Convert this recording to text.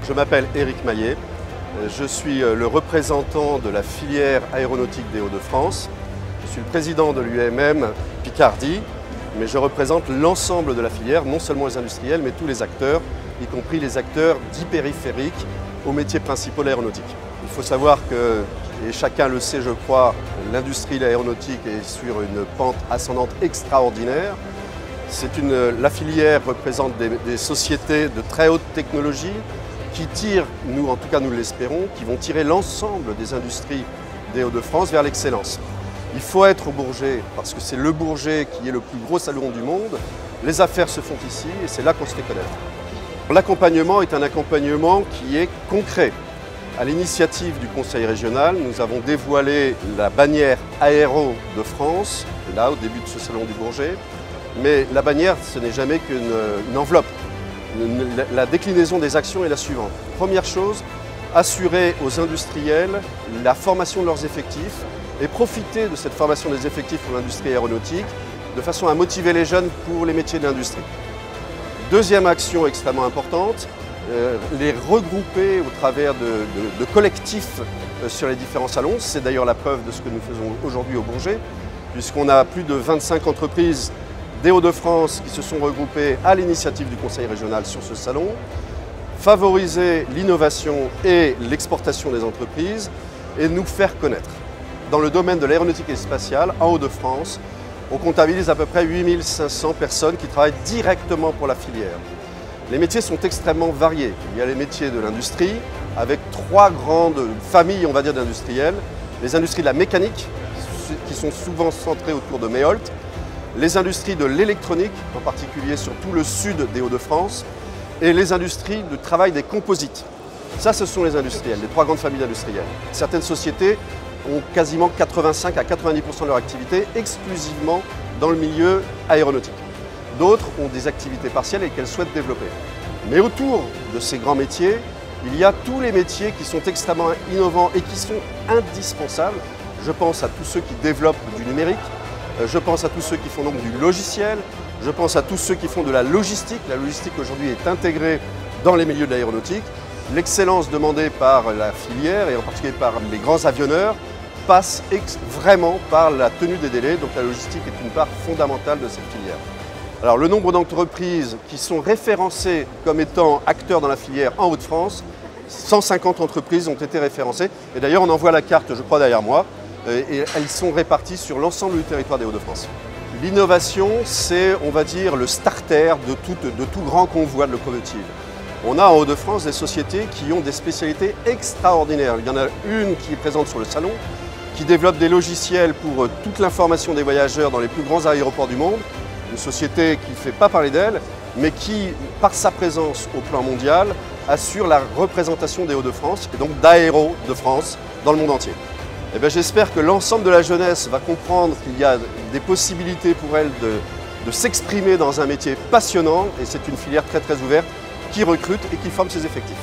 Je m'appelle Éric Maillet, je suis le représentant de la filière aéronautique des Hauts-de-France. Je suis le président de l'UAMM Picardie, mais je représente l'ensemble de la filière, non seulement les industriels, mais tous les acteurs, y compris les acteurs dits périphériques aux métiers principaux de l'aéronautique. Il faut savoir que, et chacun le sait je crois, l'industrie de l'aéronautique est sur une pente ascendante extraordinaire. La filière représente des sociétés de très haute technologie qui tirent, nous en tout cas nous l'espérons, qui vont tirer l'ensemble des industries des Hauts-de-France vers l'excellence. Il faut être au Bourget parce que c'est le Bourget qui est le plus gros salon du monde. Les affaires se font ici et c'est là qu'on se fait connaître. L'accompagnement est un accompagnement qui est concret. À l'initiative du Conseil régional, nous avons dévoilé la bannière Aéro de France, là au début de ce salon du Bourget. Mais la bannière, ce n'est jamais qu'une enveloppe. La déclinaison des actions est la suivante. Première chose, assurer aux industriels la formation de leurs effectifs et profiter de cette formation des effectifs pour l'industrie aéronautique de façon à motiver les jeunes pour les métiers de l'industrie. Deuxième action extrêmement importante, les regrouper au travers de collectifs sur les différents salons. C'est d'ailleurs la preuve de ce que nous faisons aujourd'hui au Bourget, puisqu'on a plus de 25 entreprises des Hauts-de-France qui se sont regroupés à l'initiative du Conseil régional sur ce salon, favoriser l'innovation et l'exportation des entreprises et nous faire connaître. Dans le domaine de l'aéronautique et spatiale, en Hauts-de-France, on comptabilise à peu près 8500 personnes qui travaillent directement pour la filière. Les métiers sont extrêmement variés. Il y a les métiers de l'industrie, avec trois grandes familles, on va dire, d'industriels. Les industries de la mécanique, qui sont souvent centrées autour de Méholt, les industries de l'électronique, en particulier sur tout le sud des Hauts-de-France, et les industries de travail des composites. Ça, ce sont les industriels, les trois grandes familles d'industriels. Certaines sociétés ont quasiment 85 à 90% de leur activité exclusivement dans le milieu aéronautique. D'autres ont des activités partielles et qu'elles souhaitent développer. Mais autour de ces grands métiers, il y a tous les métiers qui sont extrêmement innovants et qui sont indispensables. Je pense à tous ceux qui développent du numérique, je pense à tous ceux qui font donc du logiciel, je pense à tous ceux qui font de la logistique. La logistique aujourd'hui est intégrée dans les milieux de l'aéronautique. L'excellence demandée par la filière et en particulier par les grands avionneurs passe vraiment par la tenue des délais. Donc la logistique est une part fondamentale de cette filière. Alors le nombre d'entreprises qui sont référencées comme étant acteurs dans la filière en Hauts-de-France, 150 entreprises ont été référencées. Et d'ailleurs on en voit la carte, je crois, derrière moi. Et elles sont réparties sur l'ensemble du territoire des Hauts-de-France. L'innovation, c'est, on va dire, le starter de tout grand convoi de locomotives. On a en Hauts-de-France des sociétés qui ont des spécialités extraordinaires. Il y en a une qui est présente sur le salon, qui développe des logiciels pour toute l'information des voyageurs dans les plus grands aéroports du monde. Une société qui ne fait pas parler d'elle, mais qui, par sa présence au plan mondial, assure la représentation des Hauts-de-France et donc d'Aéro de France dans le monde entier. J'espère que l'ensemble de la jeunesse va comprendre qu'il y a des possibilités pour elle de s'exprimer dans un métier passionnant et c'est une filière très ouverte qui recrute et qui forme ses effectifs.